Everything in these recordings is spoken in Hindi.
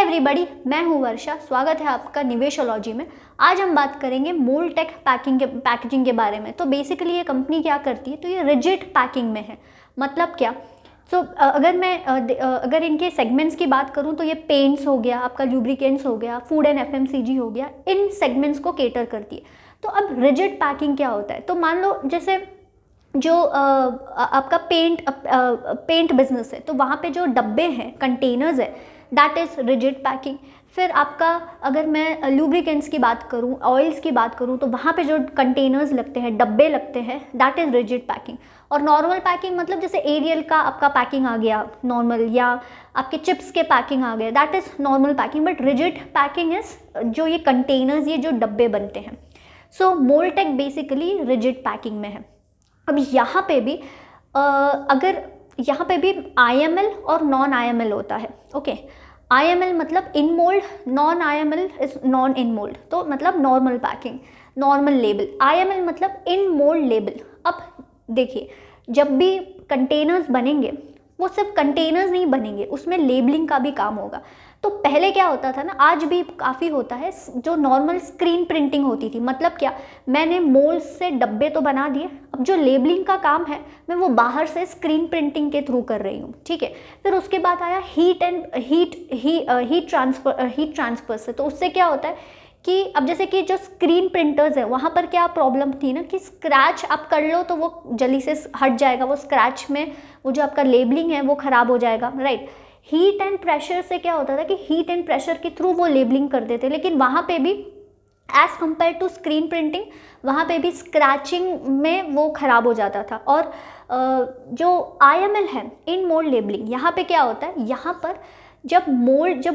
एवरीबॉडी, मैं हूं वर्षा। स्वागत है आपका निवेशोलॉजी में। आज हम बात करेंगे मोल्टेक पैकेजिंग के बारे में। तो बेसिकली ये कंपनी क्या करती है, तो ये रिजिड पैकिंग में है। मतलब क्या? अगर इनके सेगमेंट्स की बात करूं तो ये पेंट्स हो गया, आपका लुब्रिकेंट्स हो गया, फूड एंड एफएमसीजी हो गया, इन सेगमेंट्स को केटर करती है। तो अब रिजिड पैकिंग क्या होता है? तो मान लो जैसे जो आपका पेंट बिजनेस है, तो वहाँ पे जो डब्बे हैं, कंटेनर्स है, दैट इज़ रिजिड पैकिंग। फिर आपका अगर मैं लुब्रिकेंट्स की बात करूँ, ऑयल्स की बात करूँ, तो वहाँ पे जो कंटेनर्स लगते हैं, डब्बे लगते हैं, दैट इज़ रिजिड पैकिंग। और नॉर्मल पैकिंग मतलब जैसे एरियल का आपका पैकिंग आ गया नॉर्मल, या आपके चिप्स के पैकिंग आ गए, that is normal packing. But rigid packing is जो ये कंटेनर्स, ये जो डब्बे बनते हैं। सो मोल्टेक बेसिकली रिजिड पैकिंग में है। अब यहाँ पे भी अगर यहाँ पे भी IML और नॉन IML होता है। ओके, IML मतलब in mould, non IML is non in mould, तो मतलब normal packing, normal label. IML मतलब इन मोल्ड लेबल। अब देखिए, जब भी कंटेनर्स बनेंगे, वो सिर्फ कंटेनर्स नहीं बनेंगे, उसमें लेबलिंग का भी काम होगा। तो पहले क्या होता था ना, आज भी काफ़ी होता है, जो नॉर्मल स्क्रीन प्रिंटिंग होती थी। मतलब क्या, मैंने मोल्ड्स से डब्बे तो बना दिए, अब जो लेबलिंग का काम है मैं वो बाहर से स्क्रीन प्रिंटिंग के थ्रू कर रही हूँ। ठीक है। फिर उसके बाद आया हीट ट्रांसफर से। तो उससे क्या होता है कि अब जैसे कि जो स्क्रीन प्रिंटर्स है, वहाँ पर क्या प्रॉब्लम थी ना कि स्क्रैच आप कर लो तो वो जल्दी से हट जाएगा, वो स्क्रैच में वो जो आपका लेबलिंग है वो ख़राब हो जाएगा, राइट। हीट एंड प्रेशर से क्या होता था कि हीट एंड प्रेशर के थ्रू वो लेबलिंग करते थे, लेकिन वहाँ पे भी as compare to screen printing, वहाँ पे भी स्क्रैचिंग में वो ख़राब हो जाता था। और जो IML है, इन मोल्ड लेबलिंग, यहाँ पे क्या होता है, यहाँ पर जब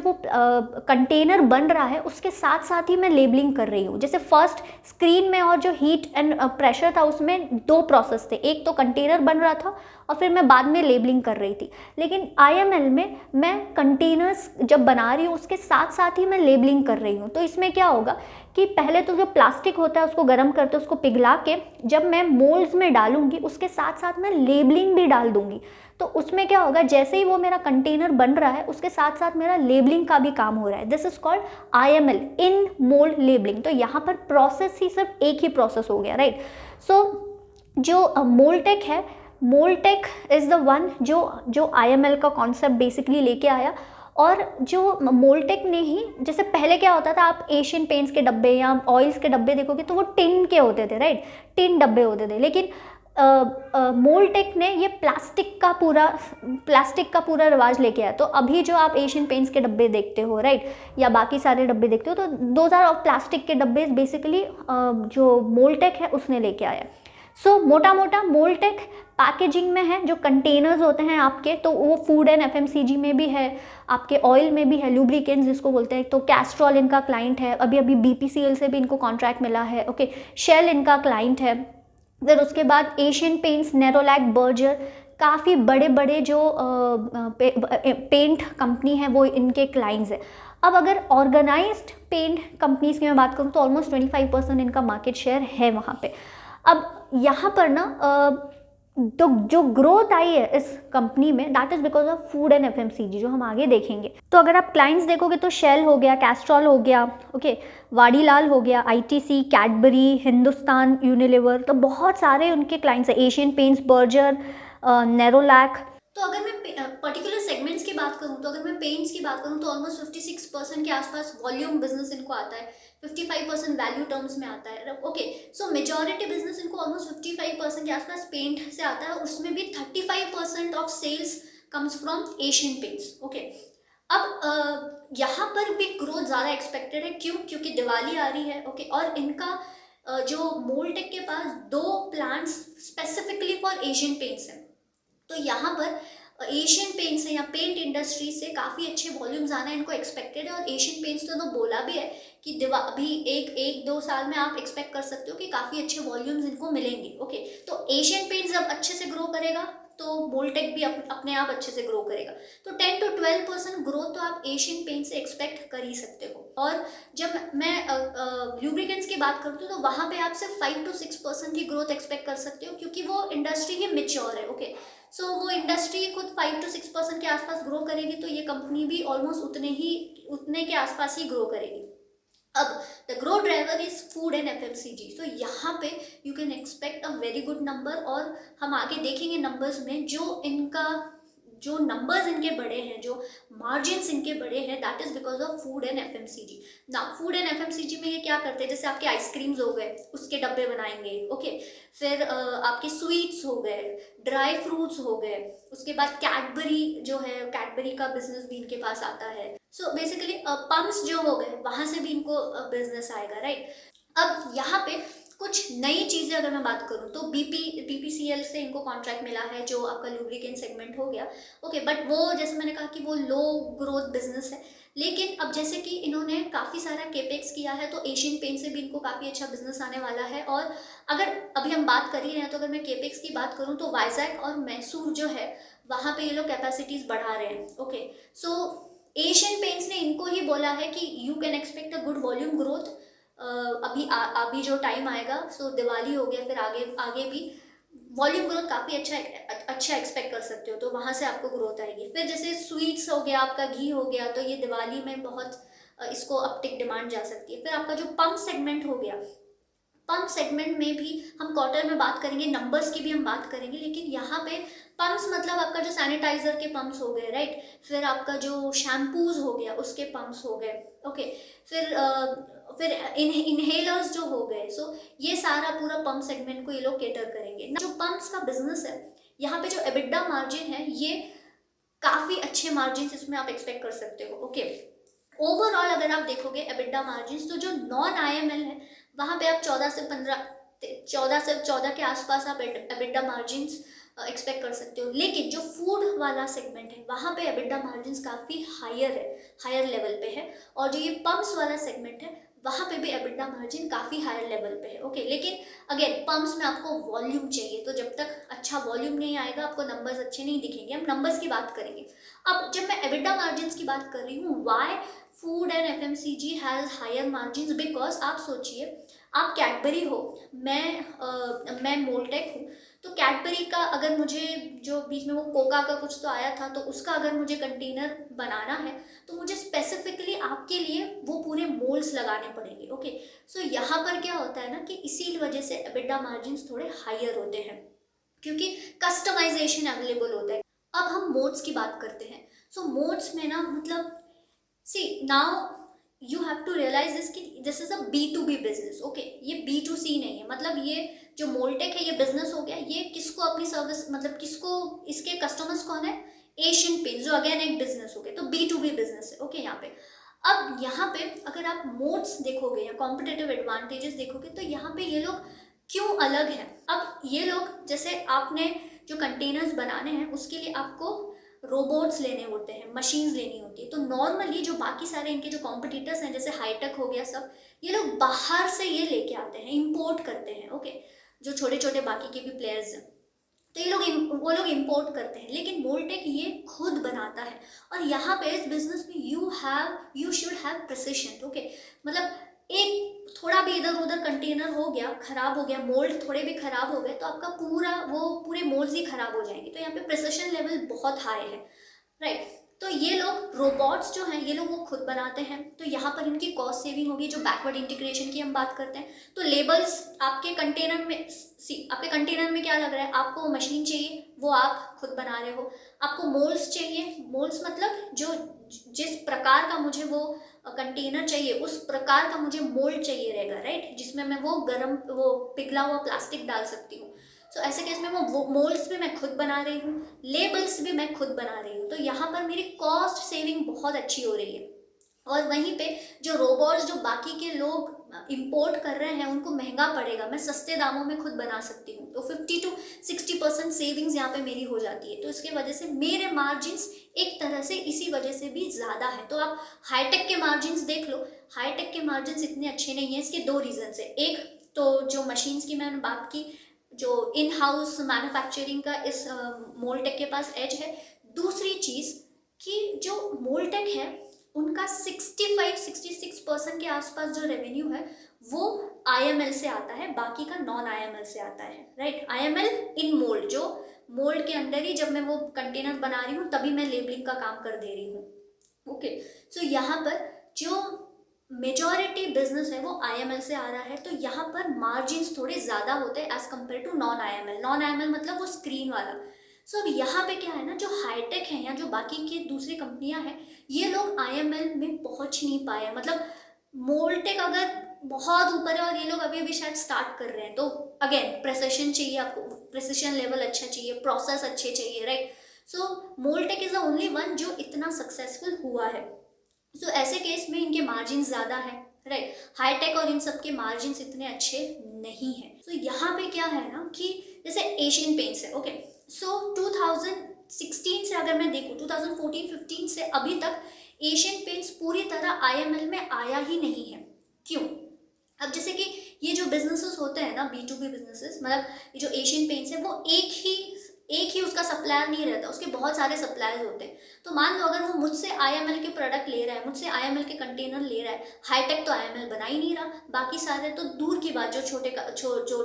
वो कंटेनर बन रहा है, उसके साथ साथ ही मैं लेबलिंग कर रही हूँ। जैसे फर्स्ट स्क्रीन में और जो हीट एंड प्रेशर था, उसमें दो प्रोसेस थे, एक तो कंटेनर बन रहा था और फिर मैं बाद में लेबलिंग कर रही थी। लेकिन IML में मैं कंटेनर्स जब बना रही हूँ, उसके साथ साथ ही मैं लेबलिंग कर रही हूँ। तो इसमें क्या होगा कि पहले तो जो प्लास्टिक होता है उसको गर्म करते, उसको पिघला के जब मैं मोल्ड्स में डालूंगी, उसके साथ साथ मैं लेबलिंग भी डाल दूंगी। तो उसमें क्या होगा, जैसे ही वो मेरा कंटेनर बन रहा है, उसके साथ साथ मेरा लेबलिंग का भी काम हो रहा है। This is called IML, in mould labelling. तो यहाँ पर प्रोसेस ही सिर्फ एक ही प्रोसेस हो गया, राइट। सो जो मोल्टेक है, मोल्टेक इज द वन जो IML का कॉन्सेप्ट बेसिकली लेके आया। और जो मोल्टेक ने ही, जैसे पहले क्या होता था, आप एशियन पेंट्स के डब्बे या ऑयल्स के डब्बे देखोगे तो वो टिन के होते थे, राइट, टिन डब्बे होते थे। लेकिन मोल्टेक ने ये प्लास्टिक का पूरा रिवाज लेके आया। तो अभी जो आप एशियन पेंट्स के डब्बे देखते हो, राइट, या बाकी सारे डब्बे देखते हो, तो 2000 प्लास्टिक के डब्बे बेसिकली जो मोल्टेक है उसने लेके आया। सो मोटा मोटा मोल्टेक पैकेजिंग में है। जो कंटेनर्स होते हैं आपके, तो वो फूड एंड FMCG में भी है, आपके ऑयल में भी है, लुब्रिकेंट्स जिसको बोलते हैं। तो कैस्ट्रॉल इनका क्लाइंट है, अभी BPCL से भी इनको कॉन्ट्रैक्ट मिला है। ओके, शेल इनका क्लाइंट है। फिर उसके बाद एशियन पेंट्स, नेरोलैक, बर्जर, काफ़ी बड़े बड़े जो पेंट कंपनी है वो इनके क्लाइंट्स है। अब अगर ऑर्गेनाइज्ड पेंट कंपनीज की मैं बात करूँ तो ऑलमोस्ट 25% इनका मार्केट शेयर है वहाँ पे। अब यहाँ पर ना तो जो ग्रोथ आई है इस कंपनी में, that is because of food and FMCG, जो हम आगे देखेंगे। तो अगर आप क्लाइंट्स देखोगे तो शेल हो गया, कैस्ट्रॉल हो गया, ओके, वाडीलाल हो गया, ITC, कैडबरी, हिंदुस्तान यूनिलीवर, तो बहुत सारे उनके क्लाइंट्स हैं, एशियन पेंट्स, बर्जर, नेरोलैक। तो अगर मैं पर्टिकुलर सेगमेंट्स की बात करूँ, तो अगर मैं पेंट्स की बात करूँ तो ऑलमोस्ट 56% के आसपास वॉल्यूम बिजनेस इनको आता है, 55% वैल्यू टर्म्स में आता है। ओके, सो मेजॉरिटी बिजनेस इनको ऑलमोस्ट 55% के आसपास पेंट से आता है, उसमें भी 35% of sales comes from Asian paints. Okay, अब यहाँ पर भी ग्रोथ ज़्यादा एक्सपेक्टेड है। क्यों? क्योंकि दिवाली आ रही है। ओके, और इनका जो मोल्टेक के पास 2 plants specifically for Asian paints हैं। तो यहाँ पर एशियन पेंट्स है या पेंट इंडस्ट्री से काफ़ी अच्छे वॉल्यूम्स आना इनको एक्सपेक्टेड है। और एशियन पेंट्स तो बोला भी है कि अभी एक दो साल में आप एक्सपेक्ट कर सकते हो कि काफ़ी अच्छे वॉल्यूम्स इनको मिलेंगे। ओके, तो एशियन पेंट्स जब अच्छे से ग्रो करेगा तो मोल्टेक भी अपने आप अच्छे से ग्रो करेगा। तो 10 to 12% ग्रोथ तो आप एशियन पेंट से एक्सपेक्ट कर ही सकते हो। और जब मैं ल्यूब्रिकेंट्स की बात करती हूँ तो वहाँ पे आप सिर्फ 5 to 6% ही ग्रोथ एक्सपेक्ट कर सकते हो, क्योंकि वो इंडस्ट्री ही मेच्योर है। ओके, सो वो इंडस्ट्री खुद 5 to 6% के आसपास ग्रो करेगी, तो ये कंपनी भी ऑलमोस्ट उतने के आसपास ही ग्रो करेगी। अब the grow driver is food and FMCG, तो यहाँ पे you can expect a very good number. और हम आगे देखेंगे नंबर्स में, जो नंबर्स इनके बड़े हैं, जो मार्जिन्स इनके बड़े हैं, that is because of food and FMCG. ना फूड एंड एफएमसीजी में ये क्या करते हैं, जैसे आपके आइसक्रीम्स हो गए उसके डब्बे बनाएंगे। ओके, फिर आपके स्वीट्स हो गए, ड्राई फ्रूट्स हो गए, उसके बाद कैडबरी जो है, कैडबरी का बिजनेस भी इनके पास आता है। सो बेसिकली पम्प्स जो हो गए वहां से भी इनको बिजनेस आएगा, राइट। अब यहाँ पे कुछ नई चीज़ें अगर मैं बात करूँ तो बीपीसीएल से इनको कॉन्ट्रैक्ट मिला है, जो आपका लुब्रिकेंट सेगमेंट हो गया। ओके, बट वो जैसे मैंने कहा कि वो लो ग्रोथ बिजनेस है, लेकिन अब जैसे कि इन्होंने काफ़ी सारा केपेक्स किया है तो एशियन पेंट से भी इनको काफ़ी अच्छा बिजनेस आने वाला है। और अगर अभी हम बात कर ही रहे हैं तो अगर मैं केपेक्स की बात करूँ तो वाइजैक और मैसूर जो है वहाँ पे ये लोग कैपेसिटीज़ बढ़ा रहे हैं। ओके, सो एशियन पेंट्स ने इनको ही बोला है कि you can expect a good volume growth. अभी जो टाइम आएगा, सो दिवाली हो गया, फिर आगे आगे भी वॉल्यूम ग्रोथ काफ़ी अच्छा एक्सपेक्ट कर सकते हो, तो वहाँ से आपको ग्रोथ आएगी। फिर जैसे स्वीट्स हो गया, आपका घी हो गया, तो ये दिवाली में बहुत इसको अपटिक डिमांड जा सकती है। फिर आपका जो पंप सेगमेंट हो गया, पंप सेगमेंट में भी हम क्वार्टर में बात करेंगे, नंबर्स की भी हम बात करेंगे, लेकिन यहाँ पे पंप्स मतलब आपका जो सैनिटाइजर के पंप्स हो गए, राइट, फिर आपका जो शैम्पूज हो गया उसके पंप्स हो गए। ओके, फिर इनहेलर्स जो हो गए। सो ये सारा पूरा पंप सेगमेंट को ये लोग केटर करेंगे ना। जो पंप्स का बिजनेस है, यहाँ पे जो एबिडा मार्जिन है, ये काफ़ी अच्छे मार्जिन इसमें आप एक्सपेक्ट कर सकते हो। ओके, ओवरऑल अगर आप देखोगे एबिडा मार्जिन, तो जो नॉन आईएमएल है वहाँ पे आप 14 के आसपास आप एबिडा मार्जिन एक्सपेक्ट कर सकते हो। लेकिन जो फूड वाला सेगमेंट है वहाँ पे एबिडा मार्जिन काफ़ी हायर लेवल पे है। और जो ये पंप्स वाला सेगमेंट है वहाँ पे भी एबिडा मार्जिन काफ़ी हायर लेवल पे है। ओके, लेकिन अगेन पंप्स में आपको वॉल्यूम चाहिए, तो जब तक अच्छा वॉल्यूम नहीं आएगा आपको नंबर्स अच्छे नहीं दिखेंगे। हम नंबर्स की बात करेंगे। अब जब मैं एबिडा मार्जिन की बात कर रही हूँ, why food and FMCG has higher margin, because आप सोचिए, आप कैडबरी हो, मैं मोल्टेक हूँ, तो कैडबरी का अगर मुझे, जो बीच में वो कोका का कुछ तो आया था, तो उसका अगर मुझे कंटेनर बनाना है तो मुझे स्पेसिफिकली आपके लिए वो पूरे मोल्ड्स लगाने पड़ेंगे। ओके, सो यहाँ पर क्या होता है ना कि इसी वजह से एबिडा मार्जिन थोड़े हायर होते हैं, क्योंकि कस्टमाइजेशन अवेलेबल होता है। अब हम मोड्स की बात करते हैं। सो मोड्स में ना, मतलब see now you have to realise this is a B2B business. Okay, ये B2C नहीं है। मतलब ये जो मोल्टेक है ये बिजनेस हो गया, ये किसको अपनी सर्विस, मतलब किसको, इसके कस्टमर्स कौन है, एशियन पेंट्स, जो अगेन एक बिजनेस हो गया, तो B2B बिजनेस है। ओके, यहाँ पे अब यहाँ पे अगर आप मोड्स देखोगे या कॉम्पिटेटिव एडवांटेजेस देखोगे, तो यहाँ पे ये लोग क्यों अलग हैं। अब ये लोग, जैसे आपने जो कंटेनर्स बनाने हैं उसके लिए आपको रोबोट्स लेने होते हैं, मशीन्स लेनी होती है। तो नॉर्मली जो बाकी सारे इनके जो कॉम्पिटिटर्स हैं, जैसे हाईटेक हो गया, सब ये लोग बाहर से ये लेके आते हैं, इंपोर्ट करते हैं। ओके, जो छोटे छोटे बाकी के भी प्लेयर्स हैं, तो वो लोग इंपोर्ट करते हैं, लेकिन मोल्टेक ये खुद बनाता है। और यहाँ पे इस बिजनेस में you should have precision. Okay, मतलब एक थोड़ा भी इधर उधर कंटेनर हो गया, खराब हो गया, मोल्ड थोड़े भी खराब हो गए, तो आपका पूरे मोल्ड्स ही खराब हो जाएंगे। तो यहाँ पे प्रिसिशन लेवल बहुत हाई है, राइट। तो ये लोग रोबोट्स जो हैं ये लोग वो खुद बनाते हैं, तो यहाँ पर इनकी कॉस्ट सेविंग होगी। जो बैकवर्ड इंटीग्रेशन की हम बात करते हैं, तो लेबल्स आपके कंटेनर में क्या लग रहा है, आपको मशीन चाहिए, वो आप खुद बना रहे हो। आपको मोल्ड्स चाहिए, मोल्ड्स मतलब जिस प्रकार का मुझे वो कंटेनर चाहिए उस प्रकार का मुझे मोल्ड चाहिए रहेगा, राइट, जिसमें मैं वो पिघला हुआ प्लास्टिक डाल सकती हूँ। सो ऐसे केस में वो मोल्ड्स भी मैं खुद बना रही हूँ, लेबल्स भी मैं खुद बना रही हूँ, तो यहाँ पर मेरी कॉस्ट सेविंग बहुत अच्छी हो रही है। और वहीं पे जो रोबोट्स जो बाकी के लोग इंपोर्ट कर रहे हैं उनको महंगा पड़ेगा, मैं सस्ते दामों में खुद बना सकती हूँ, तो 50 to 60% सेविंग्स यहाँ पे मेरी हो जाती है। तो इसके वजह से मेरे मार्जिन्स एक तरह से इसी वजह से भी ज़्यादा है। तो आप हाईटेक के मार्जिन्स देख लो, हाईटेक के मार्जिन्स इतने अच्छे नहीं हैं। इसके दो रीजन है। एक तो जो मशीन्स की मैंने बात की, जो इन हाउस मैन्युफैक्चरिंग का इस मोल्टेक के पास एज है। दूसरी चीज़ कि जो मोल्टेक है उनका 65-66% के आसपास जो रेवेन्यू है वो आईएमएल से आता है, बाकी का नॉन आईएमएल से आता है, राइट। आईएमएल इन मोल्ड, जो मोल्ड के अंदर ही जब मैं वो कंटेनर बना रही हूँ तभी मैं लेबलिंग का काम कर दे रही हूँ, ओके। सो यहाँ पर जो मेजॉरिटी बिजनेस है वो आईएमएल से आ रहा है, तो यहाँ पर मार्जिन्स थोड़े ज़्यादा होते हैं as compare to non IML. Non IML मतलब वो स्क्रीन वाला। सो अब यहाँ पे क्या है ना, जो हाईटेक है या जो बाकी की दूसरी कंपनियां हैं, ये लोग आईएमएल में पहुंच नहीं पाए। मतलब मोल्टेक अगर बहुत ऊपर है और ये लोग अभी अभी शायद स्टार्ट कर रहे हैं, तो अगेन प्रेसिशन चाहिए आपको, प्रेसिशन लेवल अच्छा चाहिए, प्रोसेस अच्छे चाहिए, right. So Moldtek is the only one जो इतना सक्सेसफुल हुआ है। सो ऐसे केस में इनके मार्जिन ज़्यादा है, राइट। हाईटेक और इन सब के मार्जिन इतने अच्छे नहीं है। सो यहाँ पे क्या है ना कि जैसे एशियन पेंट्स है, ओके। सो 2016 से अगर मैं देखूँ, 2014-15 से अभी तक एशियन पेंट्स पूरी तरह आईएमएल में आया ही नहीं है। क्यों? अब जैसे कि ये जो बिजनेसेस होते हैं ना, B2B बिजनेसेस, मतलब ये जो एशियन पेंट्स है वो एक ही उसका सप्लायर नहीं रहता, उसके बहुत सारे सप्लायर्स होते हैं। तो मान लो अगर वो मुझसे आईएमएल के प्रोडक्ट ले रहा है, मुझसे आईएमएल के कंटेनर ले रहा है, हाईटेक तो आईएमएल बना ही नहीं रहा, बाकी सारे तो दूर की बात, जो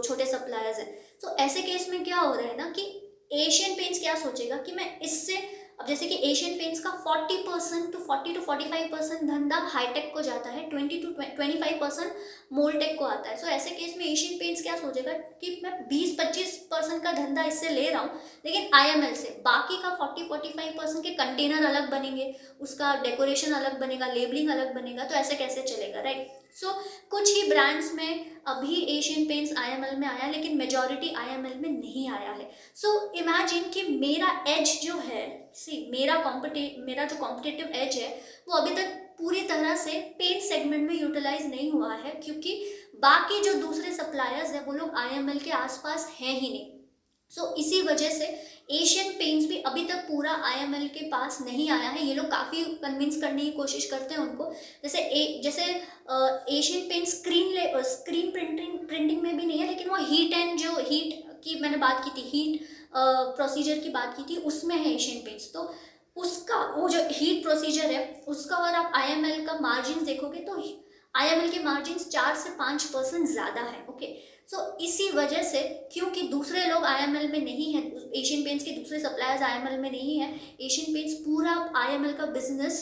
छोटे सप्लायर्स हैं। तो ऐसे केस में क्या हो रहा है ना कि एशियन पेंट्स क्या सोचेगा कि मैं इससे, अब जैसे कि एशियन पेंट्स का 40% टू 45% धंधा हाईटेक को जाता है, 20 to 25% मोल्टेक को आता है। सो ऐसे केस में एशियन पेंट्स क्या सोचेगा कि मैं 20-25% का धंधा इससे ले रहा हूँ, लेकिन आईएमएल से बाकी का 40-45% के कंटेनर अलग बनेंगे, उसका डेकोरेशन अलग बनेगा, लेबलिंग अलग बनेगा, तो ऐसे कैसे चलेगा, राइट। सो कुछ ही ब्रांड्स में अभी एशियन पेंट्स आईएमएल में आया, लेकिन मेजॉरिटी आईएमएल में नहीं आया है। सो इमेजिन कि मेरा एज जो है, मेरा जो कॉम्पिटिटिव एज है वो अभी तक पूरी तरह से पेंट सेगमेंट में यूटिलाइज नहीं हुआ है, क्योंकि बाकी जो दूसरे सप्लायर्स हैं वो लोग आईएमएल के आसपास हैं ही नहीं। सो इसी वजह से एशियन पेंट्स भी अभी तक पूरा आईएमएल के पास नहीं आया है। ये लोग काफ़ी कन्विंस करने की कोशिश करते हैं उनको, जैसे एशियन पेंट स्क्रीन प्रिंटिंग में भी नहीं है, लेकिन वो हीट की मैंने बात की थी, हीट प्रोसीजर की बात की थी, उसमें है एशियन पेंट्स। तो उसका वो जो हीट प्रोसीजर है उसका, और आप आईएमएल का मार्जिन देखोगे तो आईएमएल के मार्जिन 4 से 5% ज़्यादा है, ओके। सो इसी वजह से, क्योंकि दूसरे लोग आईएमएल में नहीं है, एशियन पेंट्स के दूसरे सप्लायर्स आईएमएल में नहीं है, एशियन पेंट्स पूरा आईएमएल का बिजनेस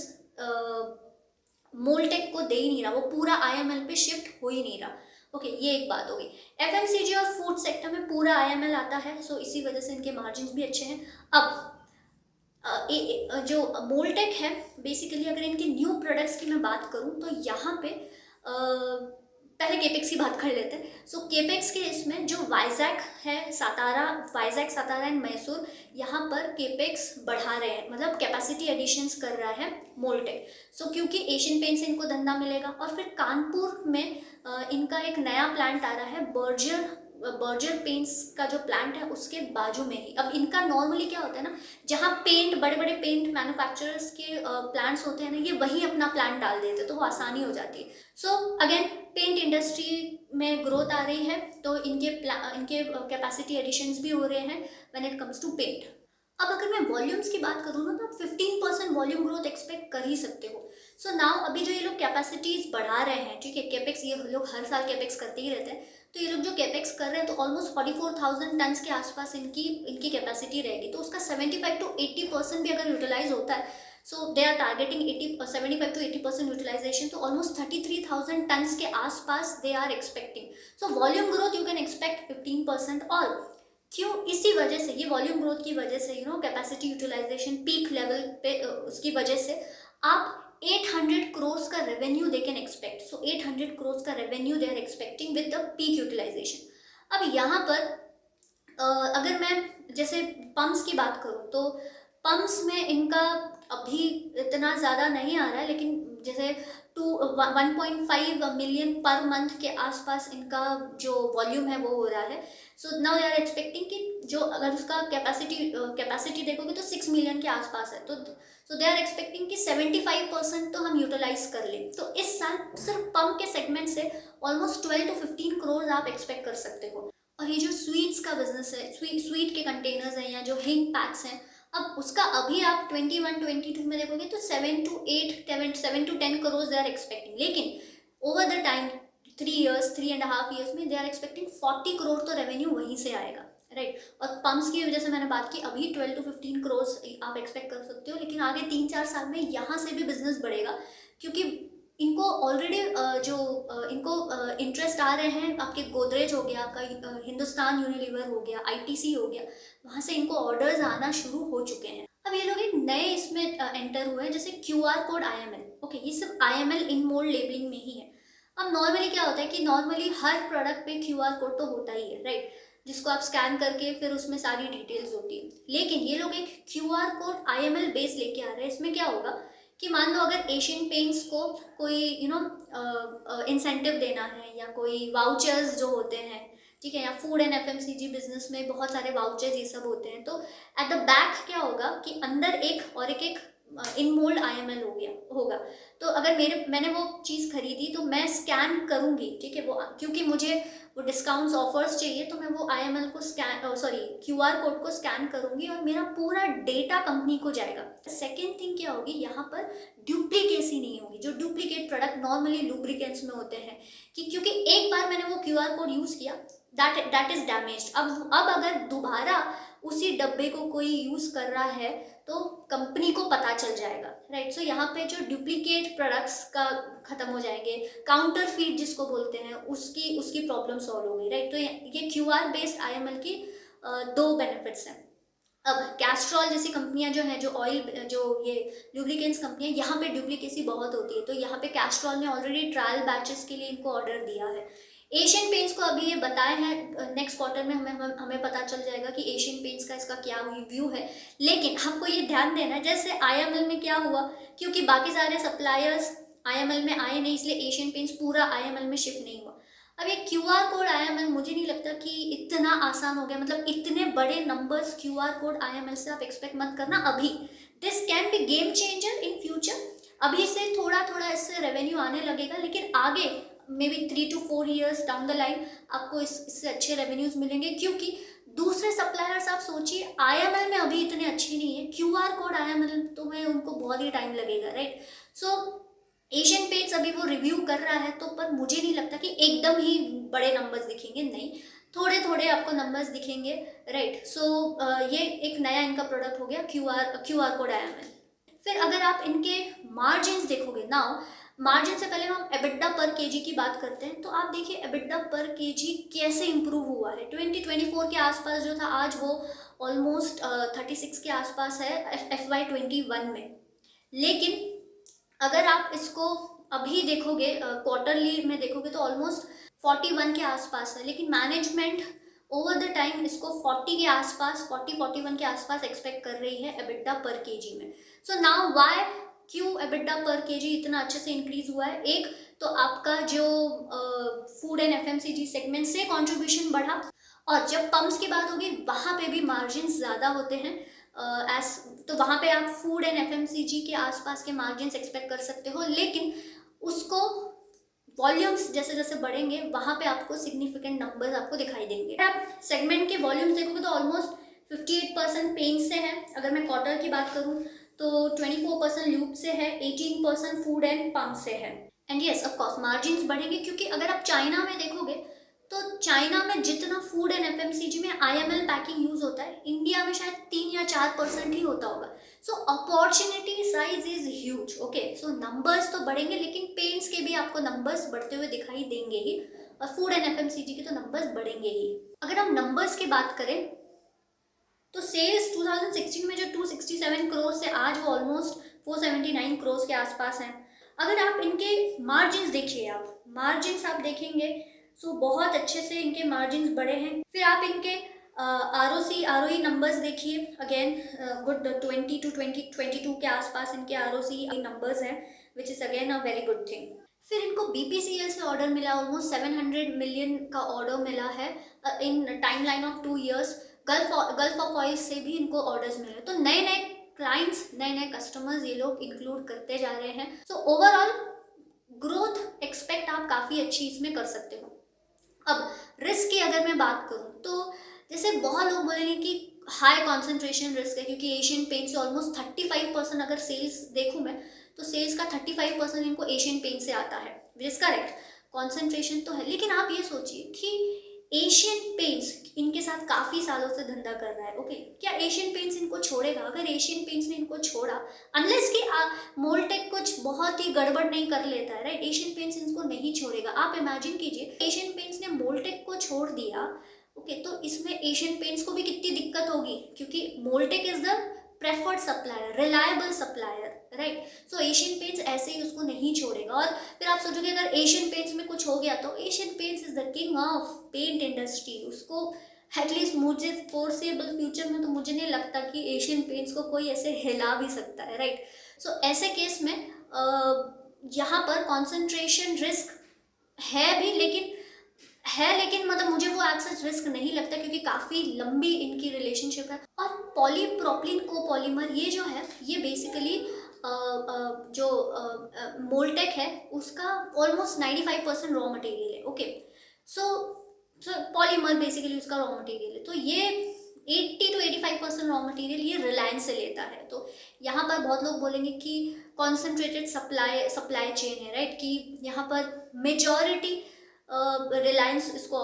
मोल्टेक को दे ही नहीं रहा, वो पूरा आईएमएल पे शिफ्ट हो ही नहीं रहा, ओके। ये एक बात हो गई। एफएमसीजी और फूड सेक्टर में पूरा आईएमएल आता है, सो इसी वजह से इनके मार्जिन भी अच्छे हैं। अब जो मोल्टेक है, बेसिकली अगर इनके न्यू प्रोडक्ट्स की मैं बात करूं तो यहाँ पे पहले केपेक्स की बात कर लेते हैं। सो केपेक्स के इसमें जो वाइजैक है, सातारा एंड मैसूर, यहाँ पर केपेक्स बढ़ा रहे हैं, मतलब कैपेसिटी एडिशंस कर रहा है मोल्टेक। सो क्योंकि एशियन पेंट से इनको धंधा मिलेगा, और फिर कानपुर में इनका एक नया प्लांट आ रहा है, बर्जर पेंट्स का जो प्लांट है उसके बाजू में ही। अब इनका नॉर्मली क्या होता है ना, जहाँ बड़े बड़े पेंट मैन्युफैक्चरर्स के प्लांट्स होते हैं ना, ये वहीं अपना प्लांट डाल देते हैं, तो वो आसानी हो जाती है। सो अगेन पेंट इंडस्ट्री में ग्रोथ आ रही है, तो इनके कैपेसिटी एडिशंस भी हो रहे हैं when it comes to paint. अब अगर मैं वॉल्यूम्स की बात करूँ ना, तो आप 15% वॉल्यूम ग्रोथ एक्सपेक्ट कर ही सकते हो। सो नाउ अभी जो ये लोग कैपेसिटीज बढ़ा रहे हैं, ठीक है, केपेक्स, ये लोग हर साल केपेक्स करते ही रहते हैं, तो ये लोग जो केपेक्स कर रहे हैं तो ऑलमोस्ट 44,000 टन्स के आसपास इनकी कैपेसिटी रहेगी। तो उसका 75 to 80% भी अगर यूटिलाइज होता है, so they are targeting 75 to 80% utilisation, तो ऑलमोस्ट 33,000 टन्स के आसपास they are expecting. So volume growth you can expect 15%। और क्यों? इसी वजह से, ये वॉल्यूम ग्रोथ की वजह से, कैपेसिटी यूटिलाइजेशन पीक लेवल पे, उसकी वजह से आप 800 crores का revenue they can expect. So 800 crores का revenue they are expecting with the peak utilisation. अब यहाँ पर अगर मैं जैसे पंप्स की बात करूँ, तो पंप्स में इनका अभी इतना ज़्यादा नहीं आ रहा है, लेकिन जैसे 1.5 मिलियन पर मंथ के आसपास इनका जो वॉल्यूम है वो हो रहा है। So now they are expecting कि जो अगर उसका कैपेसिटी देखोगे तो 6 मिलियन के आसपास है, तो सो दे आर एक्सपेक्टिंग कि 75% तो हम यूटिलाइज कर लें। तो इस साल सिर्फ पंप के सेगमेंट से ऑलमोस्ट 12 to 15 crores आप एक्सपेक्ट कर सकते हो। और ये जो स्वीट्स का बिजनेस है, स्वीट के कंटेनर्स हैं या जो हिंग पैक्स हैं, अब उसका अभी आप 21-22 में देखोगे तो 7 to 10 crore they are expecting, लेकिन over the time 3 years, 3.5 years में दे आर एक्सपेक्टिंग 40 करोड़ तो रेवेन्यू वहीं से आएगा, राइट। और पंप्स की वजह से मैंने बात की, अभी 12 to 15 करोड़ आप एक्सपेक्ट कर सकते हो, लेकिन आगे 3-4 साल में यहाँ से भी बिजनेस बढ़ेगा, क्योंकि इनको ऑलरेडी जो इनको इंटरेस्ट आ रहे हैं, आपके गोदरेज हो गया, आपका हिंदुस्तान यूनिलीवर हो गया, आईटीसी हो गया, वहाँ से इनको ऑर्डर्स आना शुरू हो चुके हैं। अब ये लोग एक नए इसमें एंटर हुए हैं, जैसे क्यूआर कोड आईएमएल। ओके, ये सिर्फ आईएमएल इन मोड लेबलिंग में ही है। अब नॉर्मली क्या होता है कि नॉर्मली हर प्रोडक्ट पे क्यूआर कोड तो होता ही है, राइट, जिसको आप स्कैन करके फिर उसमें सारी डिटेल्स होती है। लेकिन ये लोग एक क्यूआर कोड आईएमएल बेस लेके आ रहे हैं। इसमें क्या होगा कि मान लो अगर एशियन पेंट्स को कोई इंसेंटिव देना है, या कोई वाउचर्स जो होते हैं, ठीक है, या फूड एंड एफएमसीजी बिजनेस में बहुत सारे वाउचर्स ये सब होते हैं, तो एट द बैक क्या होगा कि अंदर एक और एक इन मोल्ड आईएमएल हो गया होगा। तो अगर मैंने वो चीज़ खरीदी तो मैं स्कैन करूंगी, ठीक है, वो क्योंकि मुझे वो डिस्काउंट्स ऑफर्स चाहिए, तो मैं वो आईएमएल को क्यूआर कोड को स्कैन करूंगी और मेरा पूरा डेटा कंपनी को जाएगा। सेकेंड थिंग क्या होगी, यहाँ पर डुप्लीकेसी नहीं होगी। जो डुप्लीकेट प्रोडक्ट नॉर्मली लुब्रिकेंट्स में होते हैं, कि क्योंकि एक बार मैंने वो क्यूआर कोड यूज़ किया, दैट इज डैमेज्ड। अब अगर दोबारा उसी डब्बे को कोई यूज़ कर रहा है तो कंपनी को पता चल जाएगा, राइट। सो यहाँ पे जो डुप्लीकेट प्रोडक्ट्स का खत्म हो जाएंगे, काउंटर फीट जिसको बोलते हैं, उसकी प्रॉब्लम सॉल्व होगी, राइट। तो ये क्यूआर बेस्ड आईएमएल की दो बेनिफिट्स हैं। अब कैस्ट्रॉल जैसी कंपनियां जो हैं, जो ऑयल, जो ये लुब्रिकेंट्स कंपनियां, यहाँ पे डुप्लीकेसी बहुत होती है, तो यहाँ पे कैस्ट्रॉल ने ऑलरेडी ट्रायल बैचेस के लिए इनको ऑर्डर दिया है। एशियन पेंट्स को अभी ये बताए हैं, नेक्स्ट क्वार्टर में हमें पता चल जाएगा कि एशियन पेंट्स का इसका क्या व्यू है। लेकिन आपको ये ध्यान देना है, जैसे आईएमएल में क्या हुआ, क्योंकि बाकी सारे सप्लायर्स आईएमएल में आए नहीं, इसलिए एशियन पेंट्स पूरा आईएमएल में शिफ्ट नहीं हुआ। अब ये क्यूआर कोड आईएमएल मुझे नहीं लगता कि इतना आसान हो गया, मतलब इतने बड़े नंबर्स क्यूआर कोड आईएमएल से आप एक्सपेक्ट मत करना अभी। This can be game changer in future. अभी से थोड़ा थोड़ा इससे रेवेन्यू आने लगेगा, लेकिन आगे may be 3 to 4 years down the line आपको इससे अच्छे रेवेन्यूज मिलेंगे, क्योंकि दूसरे सप्लायर्स आप सोचिए आईएमएल में अभी इतने अच्छे नहीं है, क्यूआर कोड आईएमएल तो में उनको बहुत ही टाइम लगेगा, राइट। सो एशियन पेंट्स अभी वो रिव्यू कर रहा है, तो पर मुझे नहीं लगता कि एकदम ही बड़े नंबर्स दिखेंगे, नहीं, थोड़े थोड़े आपको नंबर्स दिखेंगे, राइट। सो ये एक नया इनका प्रोडक्ट हो गया क्यूआर कोड आईएमएल। फिर अगर आप इनके मार्जिन्स देखोगे, नाउ मार्जिन से पहले हम एबिटा पर केजी की बात करते हैं, तो आप देखिए एबिटा पर केजी कैसे इंप्रूव हुआ है। 2024 के आसपास जो था, आज वो ऑलमोस्ट 36 के आसपास है FY21 में। लेकिन अगर आप इसको अभी देखोगे, क्वार्टरली में देखोगे, तो ऑलमोस्ट 41 के आसपास है, लेकिन मैनेजमेंट ओवर द टाइम इसको 40 के आसपास, 40-41 के आसपास एक्सपेक्ट कर रही है एबिटा पर केजी में। सो नाउ व्हाई, क्यों एबिटा पर केजी इतना अच्छे से इंक्रीज हुआ है? एक तो आपका जो फूड एंड एफएमसीजी सेगमेंट से कंट्रीब्यूशन बढ़ा, और जब पंप्स की बात होगी वहाँ पे भी मार्जिन ज़्यादा होते हैं, तो वहाँ पे आप फूड एंड एफएमसीजी के आसपास के मार्जिन्स एक्सपेक्ट कर सकते हो, लेकिन उसको वॉल्यूम्स जैसे जैसे बढ़ेंगे वहाँ पे आपको सिग्निफिकेंट नंबर्स आपको दिखाई देंगे। अगर आप सेगमेंट के वॉल्यूम्स देखोगे तो ऑलमोस्ट 58% पेंट से है, अगर मैं क्वार्टर की बात करूँ तो 24% लूप से है, 18% फूड एंड पंप से है। And yes, of course margins बढ़ेंगे, क्योंकि अगर आप चाइना में देखोगे तो चाइना में जितना फूड एंड एफएमसीजी में आईएमएल पैकिंग यूज होता है, इंडिया में शायद 3 या 4% ही होता होगा। So opportunity size is huge. Okay, so numbers तो बढ़ेंगे, लेकिन पेंट्स के भी आपको नंबर्स बढ़ते हुए दिखाई देंगे ही, और फूड एंड एफएमसीजी के तो नंबर्स बढ़ेंगे ही। अगर हम नंबर्स की बात करें तो सेल्स 2016 में जो 267 करोड़ से आज वो ऑलमोस्ट 479 करोड़ के आसपास हैं। अगर आप इनके मार्जिन्स देखिए, आप मार्जिन्स आप देखेंगे सो बहुत अच्छे से इनके मार्जिन्स बढ़े हैं। फिर आप इनके ROE नंबर्स देखिए, अगेन गुड 20 to 22 के आसपास इनके ROE नंबर्स हैं, which is again a very good thing. फिर इनको BPCL से ऑर्डर मिला, ऑलमोस्ट 700 मिलियन का ऑर्डर मिला है in time line of 2 years। Gulf of oil से भी इनको ऑर्डर्स मिले, तो नए नए क्लाइंट्स, नए नए कस्टमर्स ये लोग इंक्लूड करते जा रहे हैं। सो ओवरऑल ग्रोथ एक्सपेक्ट आप काफ़ी अच्छी इसमें कर सकते हो। अब रिस्क की अगर मैं बात करूँ तो जैसे बहुत लोग बोलेंगे कि हाई कॉन्सेंट्रेशन रिस्क है, क्योंकि एशियन पेंट से ऑलमोस्ट 35% अगर सेल्स देखूँ मैं, तो सेल्स का 35% इनको एशियन पेंट से आता है, विच इज करेक्ट। कॉन्सेंट्रेशन तो है, लेकिन आप ये सोचिए कि एशियन पेंट्स इनके साथ काफ़ी सालों से धंधा कर रहा है, ओके। क्या एशियन पेंट्स इनको छोड़ेगा? अगर एशियन पेंट्स ने इनको छोड़ा, अनलेस कि मोल्टेक कुछ बहुत ही गड़बड़ नहीं कर लेता है, राइट, एशियन पेंट्स इनको नहीं छोड़ेगा। आप इमेजिन कीजिए एशियन पेंट्स ने मोल्टेक को छोड़ दिया, ओके, तो इसमें एशियन पेंट्स को भी कितनी दिक्कत होगी, क्योंकि Moldtek is the preferred supplier, reliable supplier, right. So Asian paints ऐसे ही उसको नहीं छोड़ेगा। और फिर आप सोचोगे अगर एशियन पेंट्स में कुछ हो गया तो Asian Paints is the king of paint industry, उसको एटलीस्ट मुझे फोर्सेबल फ्यूचर में तो मुझे नहीं लगता कि एशियन पेंट्स को कोई ऐसे हिला भी सकता है, राइट। सो ऐसे केस में यहाँ पर कॉन्सेंट्रेशन रिस्क है भी, लेकिन मतलब मुझे वो एक्सेस रिस्क नहीं लगता, क्योंकि काफ़ी लंबी इनकी रिलेशनशिप है। और पॉलीप्रोपिलीन कोपॉलीमर ये जो है, ये बेसिकली जो मोल्टेक है उसका ऑलमोस्ट 95% रॉ मटेरियल है, ओके। सो पॉलीमर बेसिकली उसका रॉ मटेरियल है, तो ये 80 to 85% रॉ मटेरियल ये रिलायंस से लेता है। तो यहाँ पर बहुत लोग बोलेंगे कि कॉन्सेंट्रेटेड सप्लाई चेन है, राइट, कि यहाँ पर मेजॉरिटी रिलायंस इसको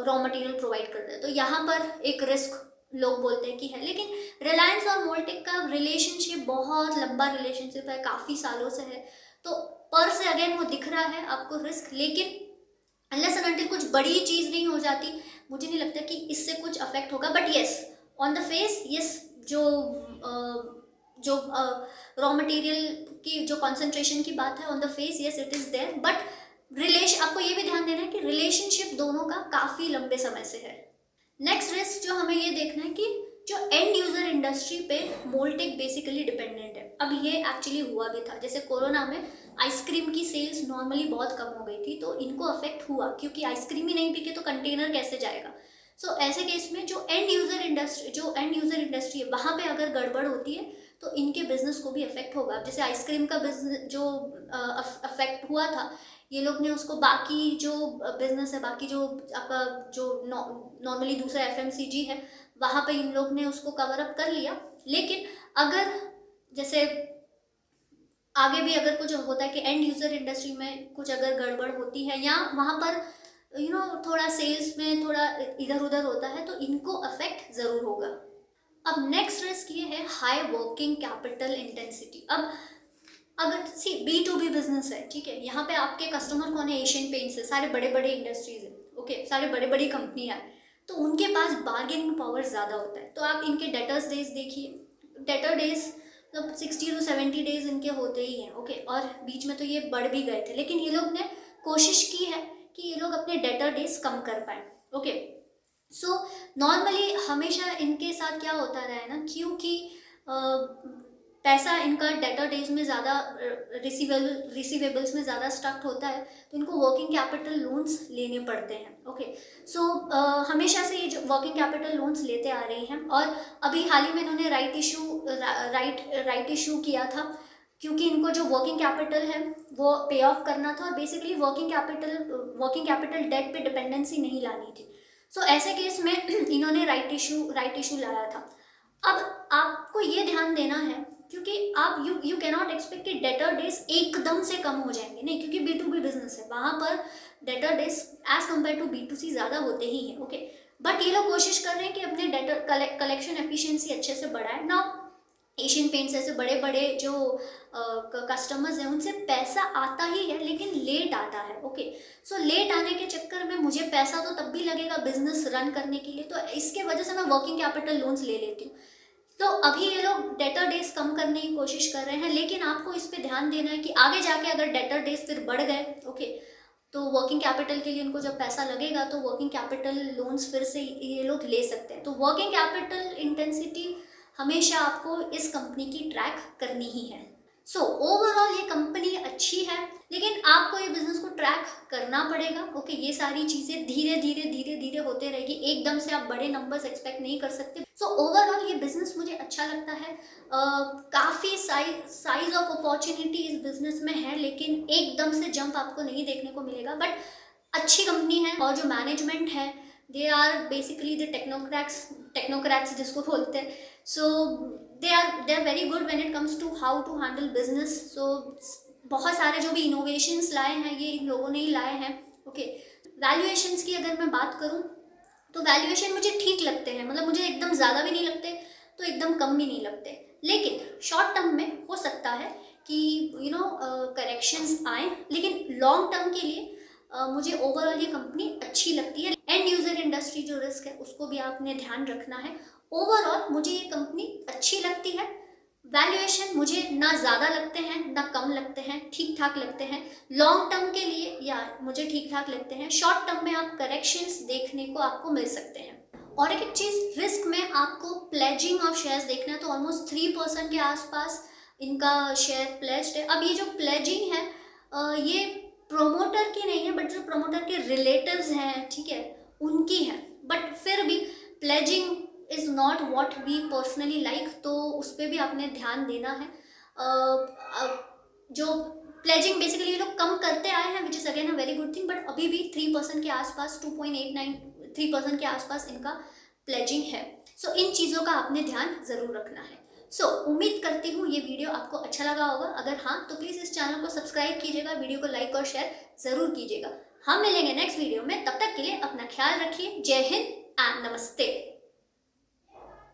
रॉ मटेरियल प्रोवाइड करता है। तो यहाँ पर एक रिस्क लोग बोलते हैं कि है, लेकिन रिलायंस और मोल्टेक का रिलेशनशिप बहुत लंबा रिलेशनशिप है, काफ़ी सालों से है। तो पर से अगेन वो दिख रहा है आपको रिस्क, लेकिन अनलेस एंड अनटिल कुछ बड़ी चीज़ नहीं हो जाती, मुझे नहीं लगता कि इससे कुछ अफेक्ट होगा। But yes, on the face yes, जो रॉ मटेरियल की जो कॉन्सेंट्रेशन की बात है on the face, yes it is there, but आपको ये भी ध्यान देना है कि रिलेशनशिप दोनों का काफ़ी लंबे समय से है। नेक्स्ट रिस्क जो हमें ये देखना है कि जो एंड यूजर इंडस्ट्री पे मोल्टेक बेसिकली डिपेंडेंट है। अब ये एक्चुअली हुआ भी था, जैसे कोरोना में आइसक्रीम की सेल्स नॉर्मली बहुत कम हो गई थी, तो इनको अफेक्ट हुआ, क्योंकि आइसक्रीम ही नहीं बिके तो कंटेनर कैसे जाएगा। सो ऐसे केस में जो एंड यूजर इंडस्ट्री है वहाँ पे अगर गड़बड़ होती है तो इनके बिजनेस को भी अफेक्ट होगा। जैसे आइसक्रीम का बिजनेस जो अफेक्ट हुआ था, ये लोग ने उसको बाकी जो बिजनेस है, बाकी जो आपका जो नॉर्मली दूसरा एफएमसीजी है, वहाँ पे इन लोग ने उसको कवर अप कर लिया। लेकिन अगर जैसे आगे भी अगर कुछ होता है कि एंड यूजर इंडस्ट्री में कुछ अगर गड़बड़ होती है या वहाँ पर थोड़ा सेल्स में थोड़ा इधर उधर होता है, तो इनको अफेक्ट ज़रूर होगा। अब नेक्स्ट रिस्क ये है हाई वर्किंग कैपिटल इंटेंसिटी। अब अगर सी B2B बिजनेस है, ठीक है, यहाँ पे आपके कस्टमर कौन है? एशियन पेंट्स है, सारे बड़े बड़े इंडस्ट्रीज है, ओके, सारे बड़े बड़ी कंपनियाँ हैं, तो उनके पास बार्गेनिंग पावर ज़्यादा होता है। तो आप इनके डेटर्स डेज देखिए, डेटर डेज मतलब 60 to 70 डेज इनके होते ही हैं, ओके। और बीच में तो ये बढ़ भी गए थे, लेकिन ये लोग ने कोशिश की है कि ये लोग अपने डेटर डेज कम कर पाए, ओके। सो नॉर्मली हमेशा इनके साथ क्या होता रहा है ना, क्योंकि पैसा इनका डेटर डेज में ज़्यादा रिसीवेबल्स में ज़्यादा स्टक होता है, तो इनको वर्किंग कैपिटल लोन्स लेने पड़ते हैं, ओके। सो हमेशा से ये जो वर्किंग कैपिटल लोन्स लेते आ रही हैं, और अभी हाल ही में इन्होंने राइट इशू किया था, क्योंकि इनको जो वर्किंग कैपिटल है वो पे ऑफ करना था, और बेसिकली वर्किंग कैपिटल डेट पे डिपेंडेंसी नहीं लानी थी। सो ऐसे केस में इन्होंने राइट इशू लाया था। अब आपको ये ध्यान देना है, क्योंकि आप यू कैनॉट एक्सपेक्ट कि डेटर डेज एकदम से कम हो जाएंगे, नहीं, क्योंकि B2B बिजनेस है, वहाँ पर debtor days as compare to B2C ज़्यादा होते ही हैं, ओके। बट ये लोग कोशिश कर रहे हैं कि अपने डेटर कलेक्शन एफिशिएंसी अच्छे से बढ़ाए ना। एशियन पेंट्स ऐसे बड़े बड़े जो कस्टमर्स हैं उनसे पैसा आता ही है, लेकिन लेट आता है, ओके। सो लेट आने के चक्कर में मुझे पैसा तो तब भी लगेगा बिजनेस रन करने के लिए, तो इसके वजह से मैं वर्किंग कैपिटल लोन्स ले लेती हूँ। तो अभी ये लोग डेटर डेज कम करने की कोशिश कर रहे हैं, लेकिन आपको इस पे ध्यान देना है कि आगे जाके अगर डेटर डेज फिर बढ़ गए, ओके, तो वर्किंग कैपिटल के लिए उनको जब पैसा लगेगा तो वर्किंग कैपिटल लोन्स फिर से ये लोग ले सकते हैं। तो वर्किंग कैपिटल इंटेंसिटी हमेशा आपको इस कंपनी की ट्रैक करनी ही है। सो ओवरऑल ये कंपनी अच्छी है, लेकिन आपको ये बिजनेस को ट्रैक करना पड़ेगा, ओके। ये सारी चीज़ें धीरे धीरे होते रहेगी, एकदम से आप बड़े नंबर्स एक्सपेक्ट नहीं कर सकते। सो ओवरऑल ये बिजनेस मुझे अच्छा लगता है। काफ़ी साइज ऑफ अपॉर्चुनिटी इस बिजनेस में है, लेकिन एकदम से जंप आपको नहीं देखने को मिलेगा। बट अच्छी कंपनी है और जो मैनेजमेंट है they are basically the technocrats जिसको बोलते हैं. So they are very good when it comes to how to handle business. So बहुत सारे जो भी इनोवेशंस लाए हैं ये इन लोगों ने ही लाए हैं. ओके, वैल्यूएशंस की अगर मैं बात करूं तो वैल्यूएशन मुझे ठीक लगते हैं, मतलब मुझे एकदम ज़्यादा भी नहीं लगते तो एकदम कम भी नहीं लगते. लेकिन शॉर्ट टर्म में हो सकता है कि करेक्शंस आए, लेकिन लॉन्ग टर्म के लिए मुझे ओवरऑल ये कंपनी अच्छी लगती है. एंड यूज़र इंडस्ट्री जो रिस्क है उसको भी आपने ध्यान रखना है. ओवरऑल मुझे ये कंपनी अच्छी लगती है. वैल्यूएशन मुझे ना ज़्यादा लगते हैं ना कम लगते हैं, ठीक ठाक लगते हैं. लॉन्ग टर्म के लिए या मुझे ठीक ठाक लगते हैं. शॉर्ट टर्म में आप करेक्शंस देखने को आपको मिल सकते हैं. और एक चीज़, रिस्क में आपको प्लेजिंग ऑफ शेयर्स देखना है तो ऑलमोस्ट 3% के आसपास इनका शेयर प्लेज्ड है. अब ये जो प्लेजिंग है ये प्रोमोटर की नहीं है, बट जो प्रोमोटर के रिलेटिव्स हैं, ठीक है, उनकी है. बट फिर भी pledging is not what we personally like, तो उस पर भी आपने ध्यान देना है. जो प्लेजिंग बेसिकली ये लोग कम करते आए हैं which is again a very good thing, but अभी भी 3% के आसपास 2.89 3% के आसपास इनका प्लेजिंग है. सो इन चीज़ों का आपने ध्यान ज़रूर रखना है. सो उम्मीद करती हूँ ये वीडियो आपको अच्छा लगा होगा. अगर हाँ तो प्लीज़ इस चैनल को सब्सक्राइब कीजिएगा, वीडियो को लाइक और शेयर ज़रूर कीजिएगा. हम मिलेंगे नेक्स्ट वीडियो में, तब तक के लिए अपना ख्याल रखिए. जय हिंद एंड नमस्ते.